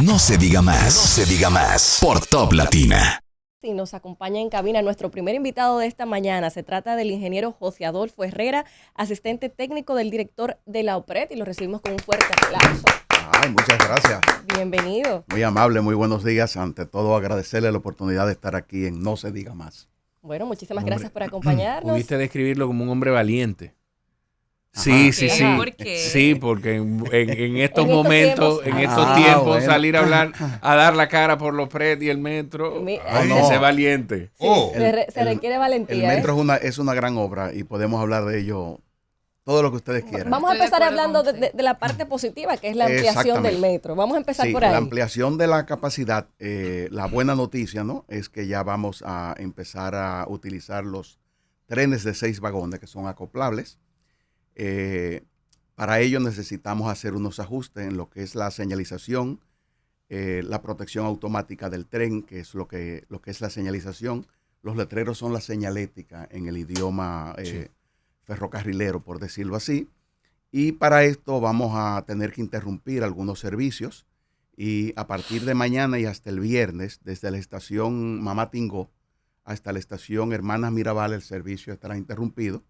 No se diga más. No se diga más. Por Top Latina. Y nos acompaña en cabina nuestro primer invitado de esta mañana. Se trata del ingeniero José Adolfo Herrera, asistente técnico del director de la OPRED, y lo recibimos con un fuerte aplauso. Ay, muchas gracias. Bienvenido. Muy amable, muy buenos días. Ante todo, agradecerle la oportunidad de estar aquí en No se diga más. Bueno, muchísimas gracias por acompañarnos. Pudiste describirlo como un hombre valiente. Ajá. Sí, sí, sí. ¿Por qué? Sí, porque en estos En estos momentos, tiempos. en estos tiempos, bueno. salir a hablar, a dar la cara por los PRED y el metro, hay no. que ser valiente. Sí, se requiere valentía. El metro es una gran obra y podemos hablar de ello todo lo que ustedes quieran. Vamos a Estoy de empezar acuerdo hablando con usted. de la parte positiva, que es la ampliación Exactamente. del metro. Vamos a empezar Sí, por ahí. la ampliación de la capacidad, la buena noticia, ¿no? Es que ya vamos a empezar a utilizar los trenes de 6 vagones que son acoplables. Para ello necesitamos hacer unos ajustes en lo que es la señalización, la protección automática del tren, que es lo que es la señalización. Los letreros son la señalética en el idioma ferrocarrilero, por decirlo así. Y para esto vamos a tener que interrumpir algunos servicios. Y a partir de mañana y hasta el viernes, desde la estación Mamá Tingó hasta la estación Hermanas Mirabal, el servicio estará interrumpido.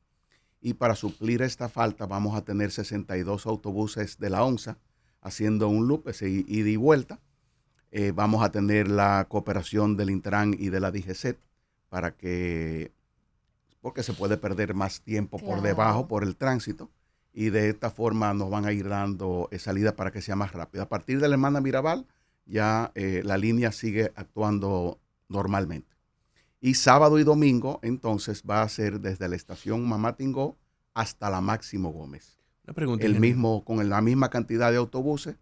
Y para suplir esta falta vamos a tener 62 autobuses de la ONSA haciendo un loop, ese ida y vuelta. Vamos a tener la cooperación del Intran y de la DGCET porque se puede perder más tiempo por debajo, por el tránsito. Y de esta forma nos van a ir dando salida para que sea más rápido. A partir de la Hermana Mirabal ya la línea sigue actuando normalmente. Y sábado y domingo, entonces, va a ser desde la estación Mamá Tingó hasta la Máximo Gómez. Una pregunta. Con la misma cantidad de autobuses,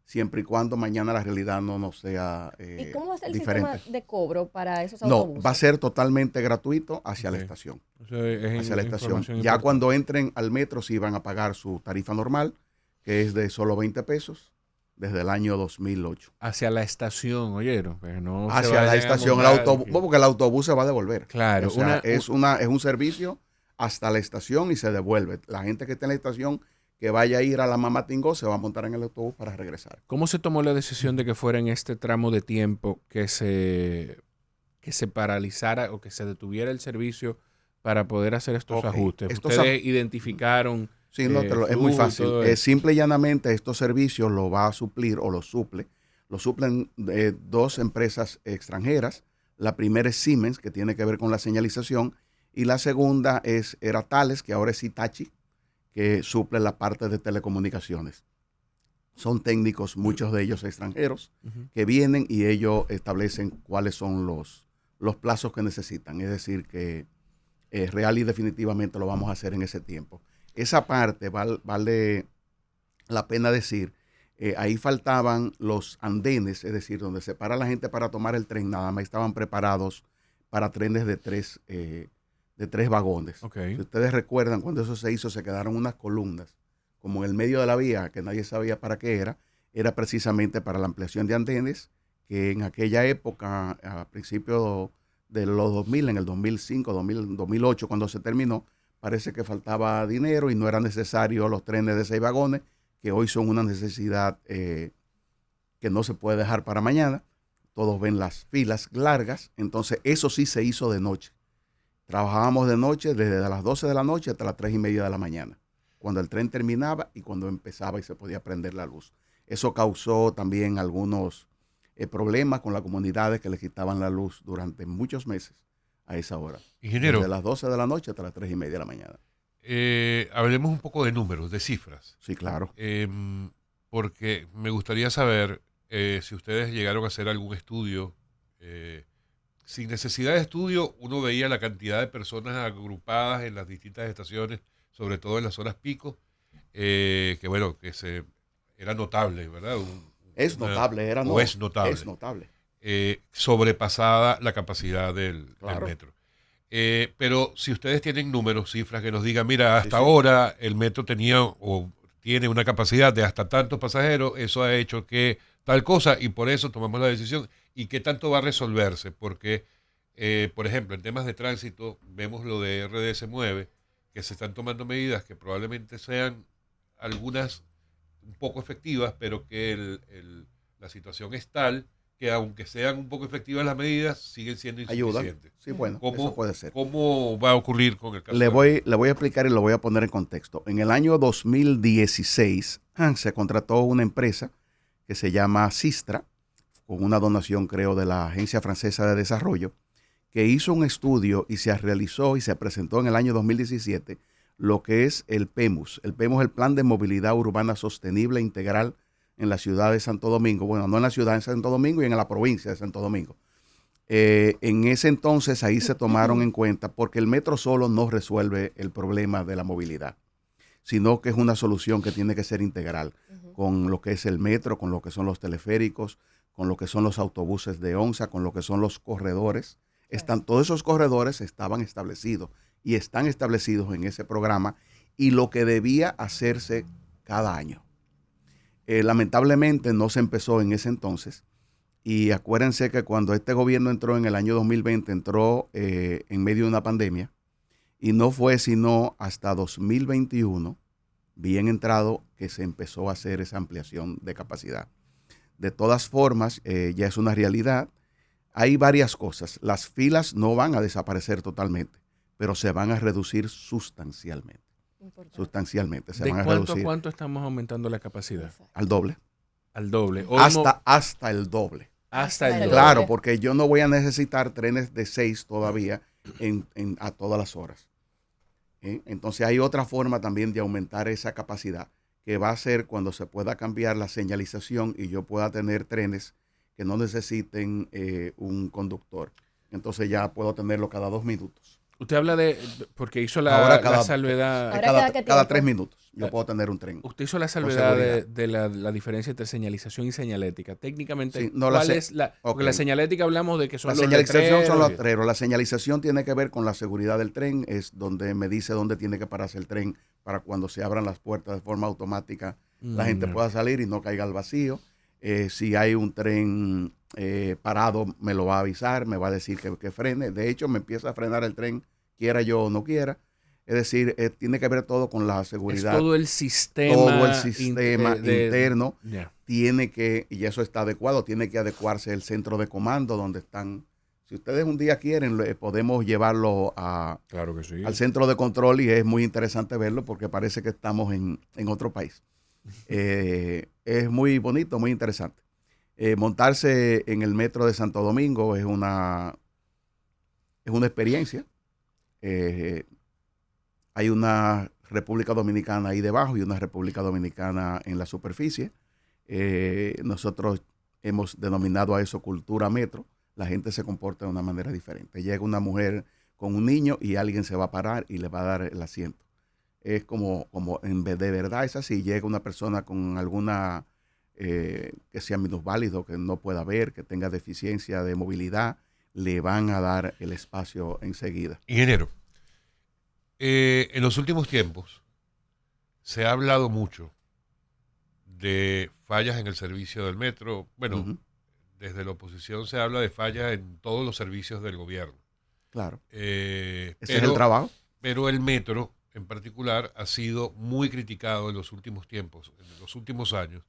siempre y cuando mañana la realidad no nos sea ¿Y cómo va a ser el diferente. sistema de cobro para esos No, autobuses? va a ser totalmente gratuito hacia la estación. Hacia la estación. Ya cuando entren al metro sí van a pagar su tarifa normal, que es de solo 20 pesos. Desde el año 2008. Hacia la estación, oyeron. Pues no hacia la estación, porque el autobús se va a devolver. Claro. O sea, es un servicio hasta la estación y se devuelve. La gente que esté en la estación, que vaya a ir a la Mamá Tingó, se va a montar en el autobús para regresar. ¿Cómo se tomó la decisión de que fuera en este tramo de tiempo que se paralizara o que se detuviera el servicio para poder hacer estos ajustes? ¿Ustedes identificaron? Sí, es muy fácil. Simple y llanamente estos servicios lo va a suplir o lo suplen dos empresas extranjeras. La primera es Siemens, que tiene que ver con la señalización, y la segunda era Thales, que ahora es Hitachi, que suple la parte de telecomunicaciones. Son técnicos, muchos de ellos extranjeros, que vienen y ellos establecen cuáles son los plazos que necesitan. Es decir, que real y definitivamente lo vamos a hacer en ese tiempo. Esa parte vale la pena decir, ahí faltaban los andenes, es decir, donde se para la gente para tomar el tren, nada más estaban preparados para trenes de tres vagones. Okay. Si ustedes recuerdan, cuando eso se hizo, se quedaron unas columnas, como en el medio de la vía, que nadie sabía para qué era precisamente para la ampliación de andenes, que en aquella época, a principios de los 2000, en el 2005, 2008, cuando se terminó, parece que faltaba dinero y no era necesario los trenes de 6 vagones, que hoy son una necesidad que no se puede dejar para mañana. Todos ven las filas largas, entonces eso sí se hizo de noche. Trabajábamos de noche desde las 12 de la noche hasta las 3:30 de la mañana, cuando el tren terminaba y cuando empezaba y se podía prender la luz. Eso causó también algunos problemas con las comunidades que le quitaban la luz durante muchos meses a esa hora. Ingeniero, desde las 12 de la noche hasta las 3:30 de la mañana. hablemos un poco de números, de cifras. Sí, claro. Porque me gustaría saber si ustedes llegaron a hacer algún estudio. Sin necesidad de estudio, uno veía la cantidad de personas agrupadas en las distintas estaciones, sobre todo en las horas pico, que era notable, ¿verdad? Es notable. Sobrepasada la capacidad del Claro. metro. Pero si ustedes tienen números, cifras que nos digan, mira, hasta Sí. ahora el metro tenía o tiene una capacidad de hasta tantos pasajeros, eso ha hecho que tal cosa y por eso tomamos la decisión. ¿Y qué tanto va a resolverse? Porque, por ejemplo, en temas de tránsito, vemos lo de RDS Mueve, que se están tomando medidas que probablemente sean algunas un poco efectivas, pero que la situación es tal que aunque sean un poco efectivas las medidas, siguen siendo insuficientes. Sí, bueno, eso puede ser. ¿Cómo va a ocurrir con el caso? Le voy a explicar y lo voy a poner en contexto. En el año 2016 se contrató una empresa que se llama Sistra, con una donación, creo, de la Agencia Francesa de Desarrollo, que hizo un estudio y se realizó y se presentó en el año 2017 lo que es el PEMUS. El PEMUS es el Plan de Movilidad Urbana Sostenible Integral en la ciudad de Santo Domingo. Bueno, no en la ciudad de Santo Domingo y en la provincia de Santo Domingo. En ese entonces ahí se tomaron en cuenta porque el metro solo no resuelve el problema de la movilidad, sino que es una solución que tiene que ser integral con lo que es el metro, con lo que son los teleféricos, con lo que son los autobuses de onza, con lo que son los corredores. Todos esos corredores estaban establecidos y están establecidos en ese programa y lo que debía hacerse cada año. Lamentablemente no se empezó en ese entonces y acuérdense que cuando este gobierno entró en el año 2020, entró en medio de una pandemia y no fue sino hasta 2021, bien entrado, que se empezó a hacer esa ampliación de capacidad. De todas formas, ya es una realidad. Hay varias cosas. Las filas no van a desaparecer totalmente, pero se van a reducir sustancialmente. Sustancialmente se van a reducir. ¿De cuánto estamos aumentando la capacidad? Al doble. Al doble. Hasta el doble. Hasta el doble. Claro, porque yo no voy a necesitar trenes de 6 todavía a todas las horas. Entonces hay otra forma también de aumentar esa capacidad, que va a ser cuando se pueda cambiar la señalización y yo pueda tener trenes que no necesiten un conductor. Entonces ya puedo tenerlo cada 2 minutos. Usted habla porque hizo la salvedad. Cada 3 minutos yo puedo tener un tren. Usted hizo la salvedad de la diferencia entre señalización y señalética. Técnicamente, sí, ¿cuál es la? Porque la señalética hablamos de que son los letreros. La señalización son los letreros. La señalización tiene que ver con la seguridad del tren. Es donde me dice dónde tiene que pararse el tren para cuando se abran las puertas de forma automática la gente pueda salir y no caiga al vacío. Si hay un tren parado, me lo va a avisar, me va a decir que frene. De hecho, me empieza a frenar el tren, quiera yo o no quiera. Es decir, tiene que ver todo con la seguridad. Es todo el sistema interno tiene que, y eso está adecuado, tiene que adecuarse el centro de comando donde están. Si ustedes un día quieren, podemos llevarlo claro que sí, al centro de control y es muy interesante verlo porque parece que estamos en otro país. Es muy bonito, muy interesante. Montarse en el metro de Santo Domingo es una experiencia. Hay una República Dominicana ahí debajo y una República Dominicana en la superficie. Nosotros hemos denominado a eso cultura metro. La gente se comporta de una manera diferente. Llega una mujer con un niño y alguien se va a parar y le va a dar el asiento. Es como de verdad es así. Llega una persona con alguna que sea minusválido, que no pueda ver, que tenga deficiencia de movilidad, le van a dar el espacio enseguida. Ingeniero, en los últimos tiempos se ha hablado mucho de fallas en el servicio del metro. Bueno, desde la oposición se habla de fallas en todos los servicios del gobierno. Claro. Ese es el trabajo. Pero el metro en particular ha sido muy criticado en los últimos tiempos, en los últimos años,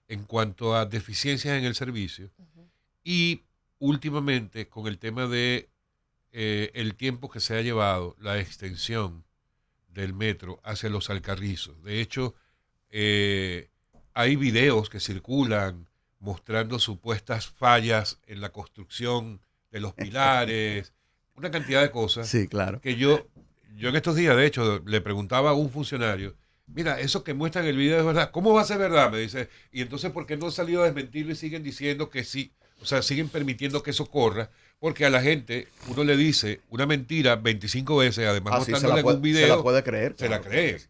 en cuanto a deficiencias en el servicio y últimamente con el tema de el tiempo que se ha llevado la extensión del metro hacia los Alcarrizos. De hecho, hay videos que circulan mostrando supuestas fallas en la construcción de los pilares, una cantidad de cosas. Sí, claro. Que yo en estos días, de hecho, le preguntaba a un funcionario, mira, eso que muestran en el video es verdad. ¿Cómo va a ser verdad? Me dice. Y entonces, ¿por qué no han salido a desmentirlo y siguen diciendo que sí? O sea, siguen permitiendo que eso corra, porque a la gente uno le dice una mentira 25 veces, además mostrándole en un video. Se la puede creer. Se la cree.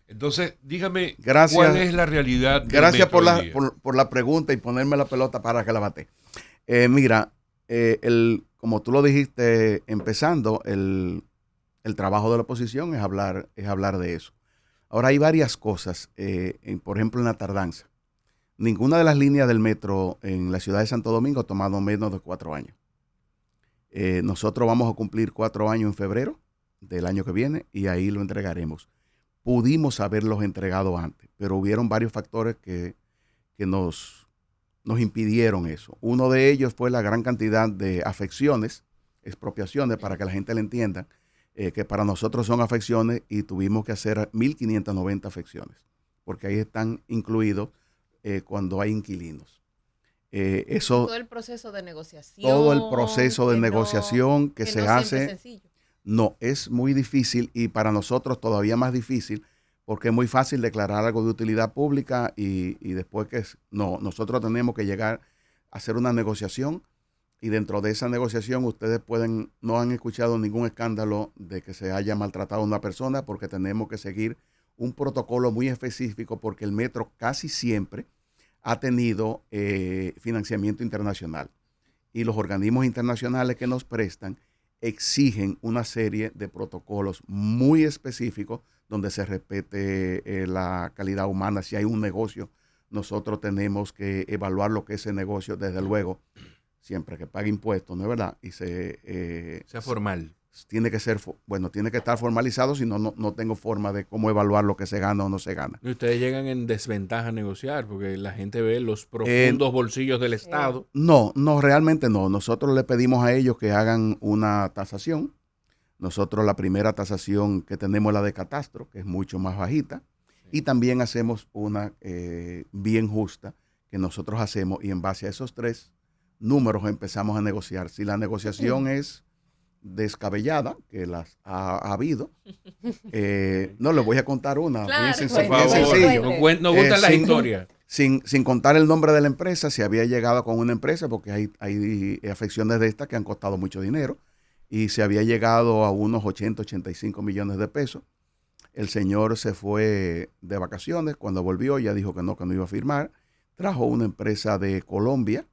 Entonces, dígame, gracias, ¿cuál es la realidad? Gracias por la pregunta y ponerme la pelota para que la bate. Mira, como tú lo dijiste empezando, el trabajo de la oposición es hablar de eso. Ahora hay varias cosas, por ejemplo en la tardanza. Ninguna de las líneas del metro en la ciudad de Santo Domingo ha tomado menos de 4 años. Nosotros vamos a cumplir 4 años en febrero del año que viene y ahí lo entregaremos. Pudimos haberlos entregado antes, pero hubieron varios factores que nos nos impidieron eso. Uno de ellos fue la gran cantidad de afecciones, expropiaciones, para que la gente le entienda, que para nosotros son afecciones, y tuvimos que hacer 1.590 afecciones, porque ahí están incluidos cuando hay inquilinos. Todo el proceso de negociación. Todo el proceso de negociación que se hace. Es sencillo. No, es muy difícil, y para nosotros todavía más difícil, porque es muy fácil declarar algo de utilidad pública y después nosotros tenemos que llegar a hacer una negociación, y dentro de esa negociación ustedes no han escuchado ningún escándalo de que se haya maltratado a una persona, porque tenemos que seguir un protocolo muy específico, porque el metro casi siempre ha tenido financiamiento internacional, y los organismos internacionales que nos prestan exigen una serie de protocolos muy específicos donde se respete la calidad humana. Si hay un negocio, nosotros tenemos que evaluar lo que es ese negocio, desde luego, siempre que pague impuestos, ¿no es verdad? Y sea formal. Tiene que ser, tiene que estar formalizado, si no, no tengo forma de cómo evaluar lo que se gana o no se gana. Y ustedes llegan en desventaja a negociar, porque la gente ve los profundos bolsillos del Estado. No, realmente no. Nosotros le pedimos a ellos que hagan una tasación. Nosotros la primera tasación que tenemos es la de catastro, que es mucho más bajita. Sí. Y también hacemos una bien justa, que nosotros hacemos, y en base a esos 3 números empezamos a negociar. Si la negociación es descabellada, que las ha habido, no les voy a contar una. Claro, bien sencillo. Nos gusta la historia. Sin contar el nombre de la empresa, si había llegado con una empresa, porque hay afecciones de estas que han costado mucho dinero, y se había llegado a unos 85 millones de pesos. El señor se fue de vacaciones, cuando volvió ya dijo que no iba a firmar. Trajo una empresa de Colombia,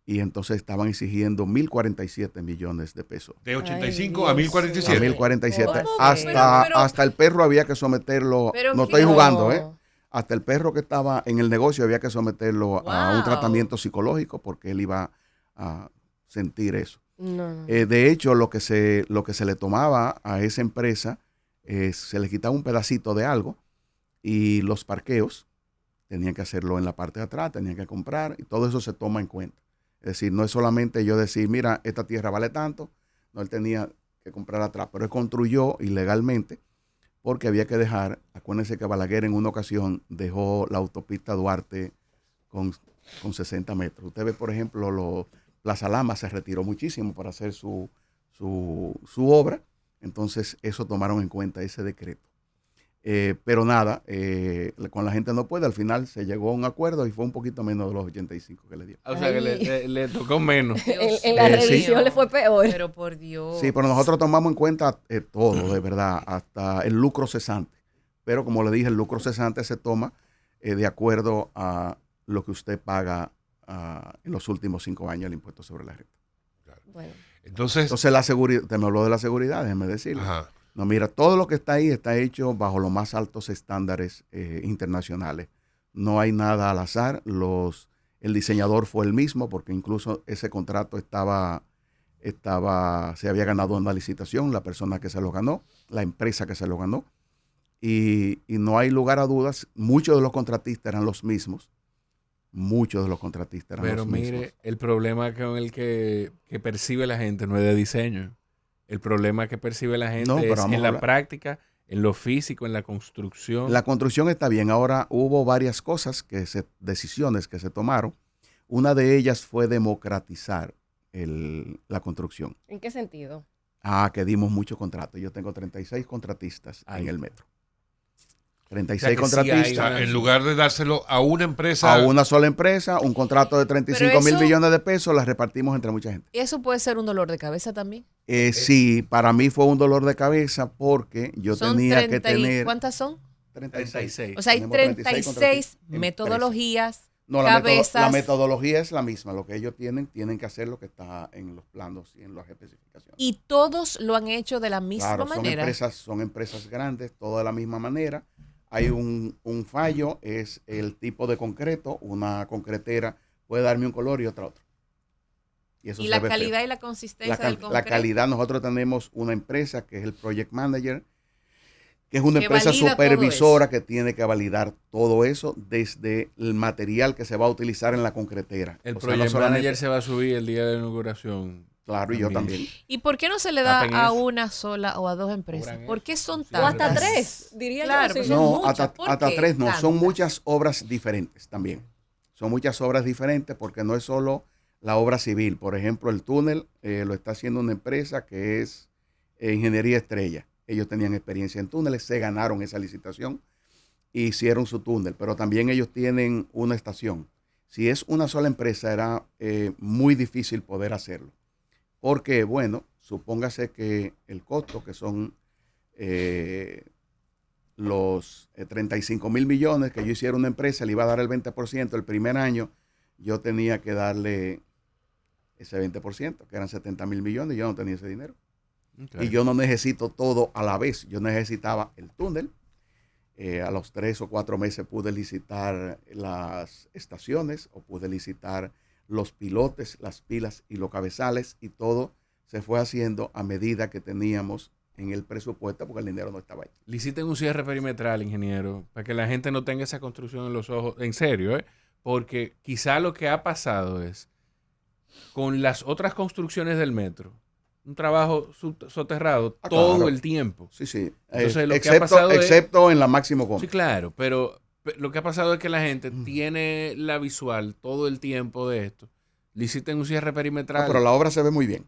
y entonces estaban exigiendo 1.047 millones de pesos. De 85 a 1.047. A 1.047. Hasta el perro había que someterlo. No estoy jugando, Hasta el perro que estaba en el negocio había que someterlo a un tratamiento psicológico, porque él iba a sentir eso. No. De hecho, lo que se le tomaba a esa empresa, se le quitaba un pedacito de algo, y los parqueos tenían que hacerlo en la parte de atrás, tenían que comprar, y todo eso se toma en cuenta. Es decir, no es solamente yo decir, mira, esta tierra vale tanto. No, él tenía que comprar atrás, pero él construyó ilegalmente, porque había que dejar, acuérdense que Balaguer en una ocasión dejó la autopista Duarte con 60 metros. Usted ve, por ejemplo, Plaza Lama se retiró muchísimo para hacer su obra, entonces eso tomaron en cuenta, ese decreto. Pero nada, con la gente no puede. Al final se llegó a un acuerdo y fue un poquito menos de los 85 que le dio. O sea, que le tocó menos. En la revisión le fue peor. Pero por Dios. Sí, pero nosotros tomamos en cuenta todo, de verdad, hasta el lucro cesante. Pero como le dije, el lucro cesante se toma de acuerdo a lo que usted paga en los últimos 5 años, el impuesto sobre la renta. Claro. Bueno. Entonces la seguridad, te me habló de la seguridad, déjeme decirle. Ajá. No, mira, todo lo que está ahí está hecho bajo los más altos estándares internacionales. No hay nada al azar. El diseñador fue el mismo, porque incluso ese contrato se había ganado en la licitación, la persona que se lo ganó, la empresa que se lo ganó. Y no hay lugar a dudas, muchos de los contratistas eran los mismos. Pero mire, el problema con el que percibe la gente no es de diseño. El problema que percibe la gente es en la práctica, en lo físico, en la construcción. La construcción está bien. Ahora hubo varias decisiones que se tomaron. Una de ellas fue democratizar la construcción. ¿En qué sentido? Que dimos muchos contratos. Yo tengo 36 contratistas en el metro. 36 contratistas. Sí, en lugar de dárselo a una empresa. A una sola empresa, un contrato de 35 millones de pesos, las repartimos entre mucha gente. ¿Y eso puede ser un dolor de cabeza también? Sí, para mí fue un dolor de cabeza, porque yo tenía que tener... ¿Cuántas son? 36. O sea, hay 36 metodologías, cabezas. La metodología es la misma. Lo que ellos tienen que hacer lo que está en los planos y en las especificaciones. ¿Y todos lo han hecho de la misma manera? Son empresas grandes, todo de la misma manera. Hay un fallo, es el tipo de concreto. Una concretera puede darme un color y otra otro. ¿Y la calidad y la consistencia del concreto? La calidad, nosotros tenemos una empresa que es el Project Manager, que es una empresa supervisora que tiene que validar todo eso desde el material que se va a utilizar en la concretera. El project manager se va a subir el día de inauguración. Claro, y yo también. ¿Y por qué no se le da a una sola o a dos empresas? ¿Por qué son tantas? O hasta tres, diría yo. Sí, no, hasta tres no. Son muchas obras diferentes también. Son muchas obras diferentes porque no es solo la obra civil. Por ejemplo, el túnel lo está haciendo una empresa que es Ingeniería Estrella. Ellos tenían experiencia en túneles, se ganaron esa licitación e hicieron su túnel. Pero también ellos tienen una estación. Si es una sola empresa, era muy difícil poder hacerlo. Porque, bueno, supóngase que el costo, que son los 35 mil millones que yo hiciera una empresa, le iba a dar el 20%. El primer año yo tenía que darle ese 20%, que eran 70 mil millones, y yo no tenía ese dinero. Okay. Y yo no necesito todo a la vez. Yo necesitaba el túnel. A los 3 o 4 meses pude licitar las estaciones o pude licitar los pilotes, las pilas y los cabezales, y todo se fue haciendo a medida que teníamos en el presupuesto porque el dinero no estaba ahí. Liciten un cierre perimetral, ingeniero, para que la gente no tenga esa construcción en los ojos, en serio, porque quizá lo que ha pasado es con las otras construcciones del metro, un trabajo soterrado todo claro. El tiempo. Sí, sí. Entonces, lo que ha pasado excepto en la Máximo Gómez. Sí, claro, pero lo que ha pasado es que la gente tiene la visual todo el tiempo de esto. Liciten un cierre perimetral. No, pero la obra se ve muy bien.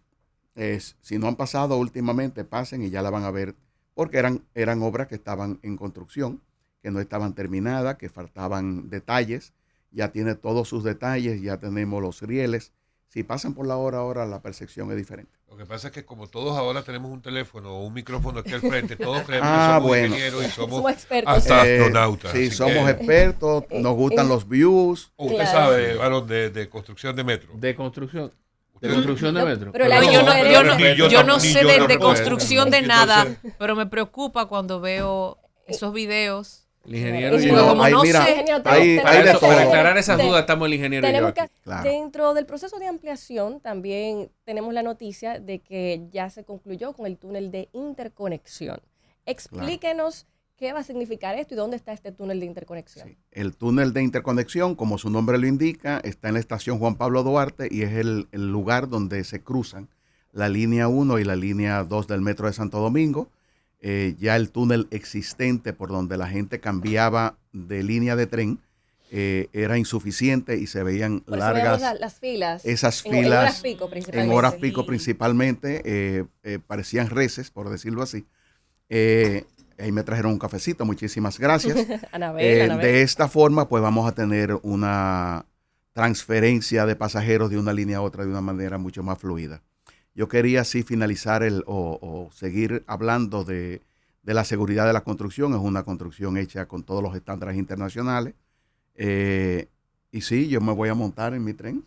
Si no han pasado últimamente, pasen y ya la van a ver. Porque eran obras que estaban en construcción, que no estaban terminadas, que faltaban detalles. Ya tiene todos sus detalles, ya tenemos los rieles. Si pasan por la obra ahora, la percepción es diferente. Lo que pasa es que como todos ahora tenemos un teléfono o un micrófono aquí al frente, todos creemos que somos ingenieros y somos expertos. Hasta astronautas. Sí, somos expertos, nos gustan los views. Usted sabe, varón, de construcción de metro. De construcción de metro. Pero yo no sé de construcción de nada, pero me preocupa cuando veo esos videos. El ingeniero y yo. Para aclarar esas dudas estamos el ingeniero y yo aquí. Claro. Dentro del proceso de ampliación también tenemos la noticia de que ya se concluyó con el túnel de interconexión. Explíquenos qué va a significar esto y dónde está este túnel de interconexión. Sí. El túnel de interconexión, como su nombre lo indica, está en la estación Juan Pablo Duarte y es el lugar donde se cruzan la línea 1 y la línea 2 del metro de Santo Domingo. Ya el túnel existente por donde la gente cambiaba de línea de tren era insuficiente y se veían largas las filas. Esas filas en horas pico principalmente parecían reses, por decirlo así. Ahí me trajeron un cafecito, muchísimas gracias. Anabel. De esta forma pues vamos a tener una transferencia de pasajeros de una línea a otra de una manera mucho más fluida. Yo quería así finalizar o seguir hablando de la seguridad de la construcción. Es una construcción hecha con todos los estándares internacionales. Y sí, yo me voy a montar en mi tren.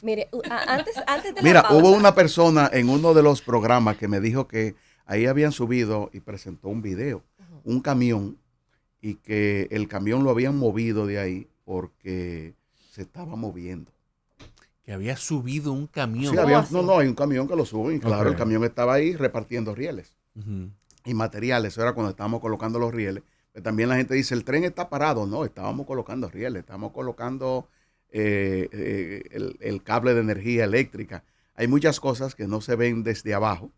Mire, antes de Mira, la pausa, hubo una persona en uno de los programas que me dijo que ahí habían subido y presentó un video, un camión, y que el camión lo habían movido de ahí porque se estaba moviendo. Que había subido un camión. Sí, hay un camión que lo suben. Y claro, el camión estaba ahí repartiendo rieles y materiales. Eso era cuando estábamos colocando los rieles. Pero también la gente dice, el tren está parado. No, estábamos colocando rieles, estábamos colocando el cable de energía eléctrica. Hay muchas cosas que no se ven desde abajo.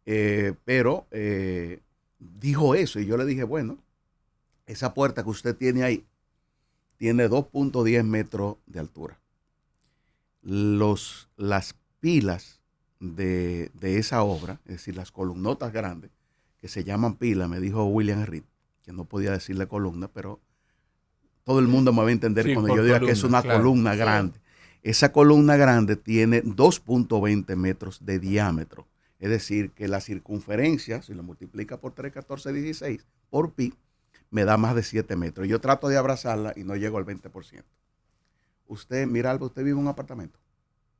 Pero dijo eso y yo le dije, bueno, esa puerta que usted tiene ahí tiene 2.10 metros de altura. Las pilas de esa obra, es decir, las columnotas grandes, que se llaman pilas, me dijo William Reed, que no podía decirle columna, pero todo el mundo me va a entender cuando yo diga que es una columna grande. Esa columna grande tiene 2.20 metros de diámetro. Es decir, que la circunferencia, si lo multiplica por 3, 14, 16, por pi, me da más de 7 metros. Yo trato de abrazarla y no llego al 20%. Usted, mira, Alba, ¿usted vive en un apartamento?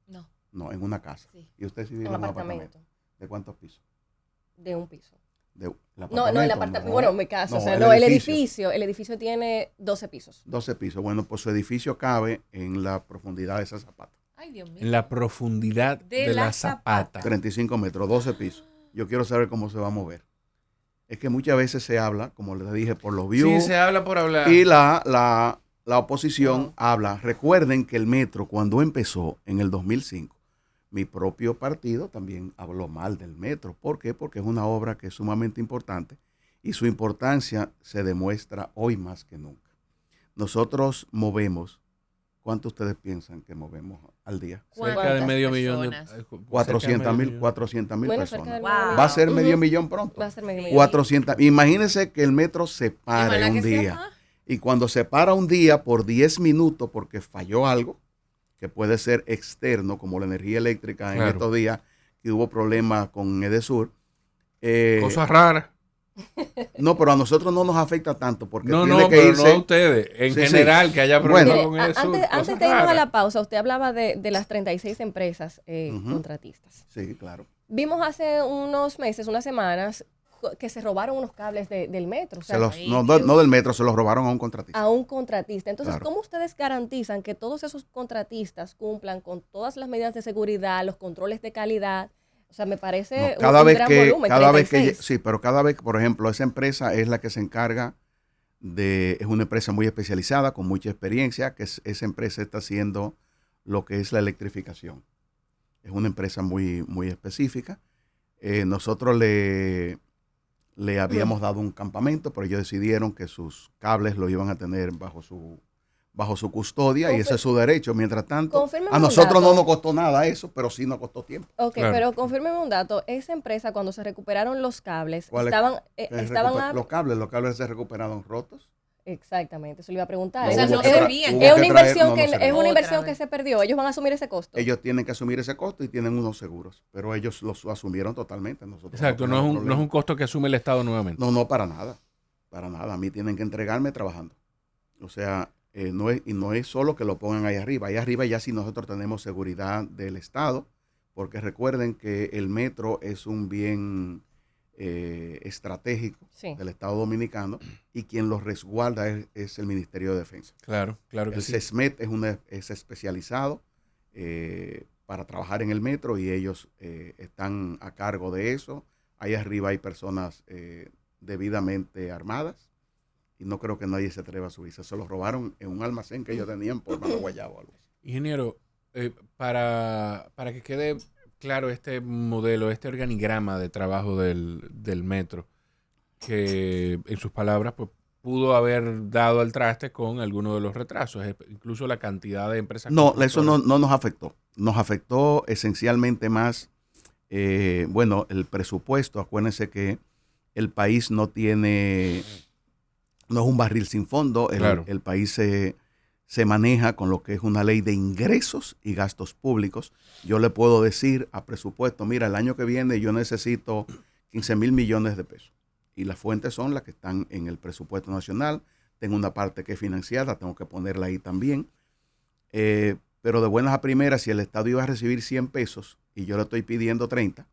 No. No, en una casa. Sí. ¿Y usted sí vive en un apartamento? ¿De cuántos pisos? De un piso. El apartamento. Bueno, mi casa. El edificio tiene 12 pisos. 12 pisos. Bueno, pues su edificio cabe en la profundidad de esa zapata. Ay, Dios mío. En la profundidad de la zapata. 35 metros, 12 pisos. Yo quiero saber cómo se va a mover. es que muchas veces se habla, como les dije, por los views. Sí, se habla por hablar. Y la oposición habla. Recuerden que el metro, cuando empezó en el 2005, mi propio partido también habló mal del metro. ¿Por qué? Porque es una obra que es sumamente importante y su importancia se demuestra hoy más que nunca. Nosotros movemos, ¿cuánto ustedes piensan que movemos al día? Cerca de medio millón de 400,000 Bueno, personas. cerca del Wow. medio Va a ser millón. medio Ujú. millón pronto. Va a ser medio millón. 400. Imagínense que el metro se pare Ojalá un que sea día. más. Y cuando se para un día por 10 minutos porque falló algo, que puede ser externo, como la energía eléctrica en Claro. estos días, que hubo problemas con Edesur. Cosas raras. No, pero a nosotros no nos afecta tanto porque No, tiene no, que pero irse. no a ustedes. En Sí, sí. general, que haya problemas Bueno. con el sur. Antes cosas de irnos a raras. la pausa, usted hablaba de las 36 empresas Ujú. contratistas. Sí, claro. Vimos hace unos meses, unas semanas, que se robaron unos cables del metro. O sea, No del metro, se los robaron a un contratista. a un contratista. Entonces, Claro. ¿cómo ustedes garantizan que todos esos contratistas cumplan con todas las medidas de seguridad, los controles de calidad? O sea, me parece No, cada un vez gran que, volumen, cada vez 36. que, sí, pero cada vez, por ejemplo, esa empresa es la que se encarga es una empresa muy especializada, con mucha experiencia, que esa empresa está haciendo lo que es la electrificación. Es una empresa muy, muy específica. Nosotros le habíamos dado un campamento, pero ellos decidieron que sus cables lo iban a tener bajo su custodia y ese es su derecho. Mientras tanto, Confírmeme a un nosotros dato. no nos costó nada eso, pero sí nos costó tiempo. Ok, Claro. pero confírmeme un dato. Esa empresa, cuando se recuperaron los cables, ¿Cuál es? estaban Los cables se recuperaron rotos. Exactamente, eso le iba a preguntar. O sea, Hubo no que se tra- veían. hubo Es que una traer- inversión no, que no se es veía. una inversión Otra que vez. se perdió. Ellos van a asumir ese costo. Ellos tienen que asumir ese costo y tienen unos seguros, pero ellos los asumieron totalmente. Nosotros Exacto, no es, tenemos un, no es un costo que asume el Estado nuevamente. No, para nada. Para nada. A mí tienen que entregarme trabajando. O sea, no es solo que lo pongan ahí arriba. Ahí arriba ya sí nosotros tenemos seguridad del Estado, porque recuerden que el metro es un bien estratégico Sí. del Estado Dominicano y quien lo resguarda es el Ministerio de Defensa. Claro, claro que El sí. CESMET es especializado para trabajar en el metro y ellos están a cargo de eso. Ahí arriba hay personas debidamente armadas y no creo que nadie se atreva a subirse. Se los robaron en un almacén que ellos tenían por Mano Guayabo o algo así. Ingeniero, para que quede claro este modelo, este organigrama de trabajo del metro, que en sus palabras pues, pudo haber dado al traste con alguno de los retrasos, incluso la cantidad de empresas. No, eso constructoras. no nos afectó. Nos afectó esencialmente más, el presupuesto. Acuérdense que el país no es un barril sin fondo. Claro. El país se maneja con lo que es una ley de ingresos y gastos públicos. Yo le puedo decir a presupuesto, mira, el año que viene yo necesito 15,000 millones de pesos. Y las fuentes son las que están en el presupuesto nacional. Tengo una parte que es financiada, tengo que ponerla ahí también. Pero de buenas a primeras, si el Estado iba a recibir 100 pesos y yo le estoy pidiendo 30,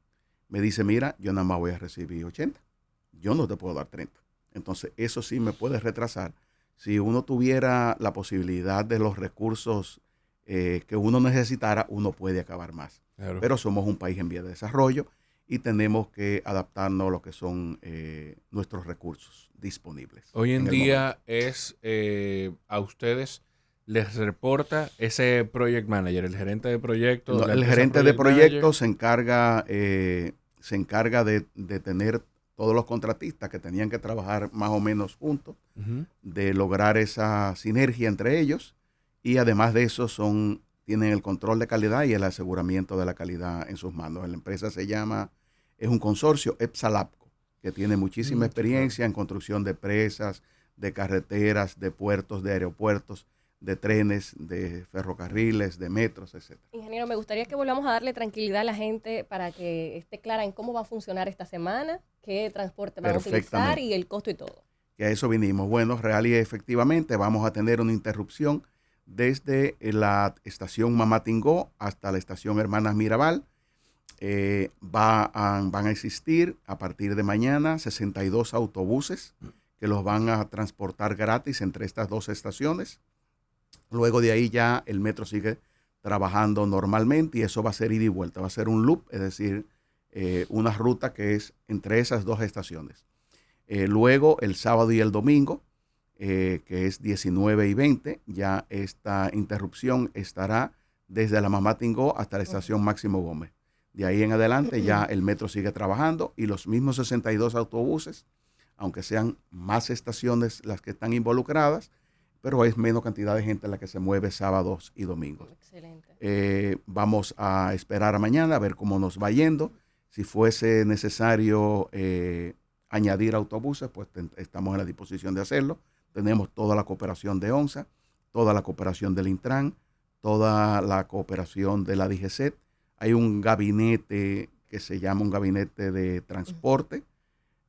me dice, mira, yo nada más voy a recibir 80. Yo no te puedo dar 30. Entonces, eso sí me puede retrasar. Si uno tuviera la posibilidad de los recursos que uno necesitara, uno puede acabar más. Claro. Pero somos un país en vía de desarrollo y tenemos que adaptarnos a lo que son nuestros recursos disponibles. Hoy en el día es a ustedes les reporta ese project manager, el gerente de proyecto. No, la el empresa gerente de project proyectos se encarga de tener todos los contratistas que tenían que trabajar más o menos juntos, manager. Ujú. de lograr esa sinergia entre ellos y además de eso tienen el control de calidad y el aseguramiento de la calidad en sus manos. La empresa es un consorcio, EPSALAPCO, que tiene muchísima experiencia en construcción de presas, de carreteras, de puertos, de aeropuertos, de trenes, de ferrocarriles, de metros, etc. Ingeniero, me gustaría que volvamos a darle tranquilidad a la gente para que esté clara en cómo va a funcionar esta semana, qué transporte van a utilizar Perfectamente. y el costo y todo. Que a eso vinimos. Bueno, real y efectivamente vamos a tener una interrupción desde la estación Mamatingó hasta la estación Hermanas Mirabal. Van a existir a partir de mañana 62 autobuses que los van a transportar gratis entre estas dos estaciones. Luego de ahí ya el metro sigue trabajando normalmente y eso va a ser ida y vuelta, va a ser un loop, es decir, una ruta que es entre esas dos estaciones. Luego, el sábado y el domingo, que es 19 y 20, ya esta interrupción estará desde la Mamá Tingó hasta la estación Máximo Gómez. De ahí en adelante ya el metro sigue trabajando y los mismos 62 autobuses, aunque sean más estaciones las que están involucradas, pero es menos cantidad de gente la que se mueve sábados y domingos. Excelente. Vamos a esperar a mañana a ver cómo nos va yendo. Si fuese necesario añadir autobuses, pues estamos a la disposición de hacerlo. Tenemos toda la cooperación de ONSA, toda la cooperación del Intran, toda la cooperación de la DGCET. Hay un gabinete que se llama un gabinete de transporte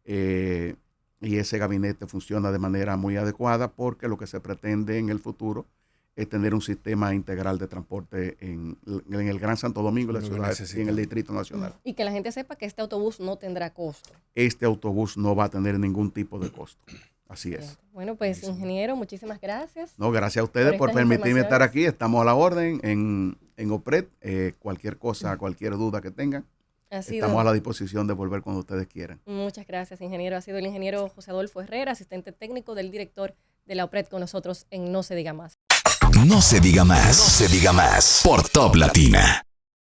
y ese gabinete funciona de manera muy adecuada porque lo que se pretende en el futuro es tener un sistema integral de transporte en el Gran Santo Domingo, la ciudad y en el Distrito Nacional. Y que la gente sepa que este autobús no tendrá costo. Este autobús no va a tener ningún tipo de costo. Así es. Bueno, pues ingeniero, muchísimas gracias. No, gracias a ustedes por permitirme estar aquí. Estamos a la orden en OPRED. Cualquier cosa, cualquier duda que tengan, estamos a la disposición de volver cuando ustedes quieran. Muchas gracias, ingeniero. Ha sido el ingeniero José Adolfo Herrera, asistente técnico del director de la OPRED con nosotros en No Se Diga Más. No se diga más. No se diga más. Por Top Latina.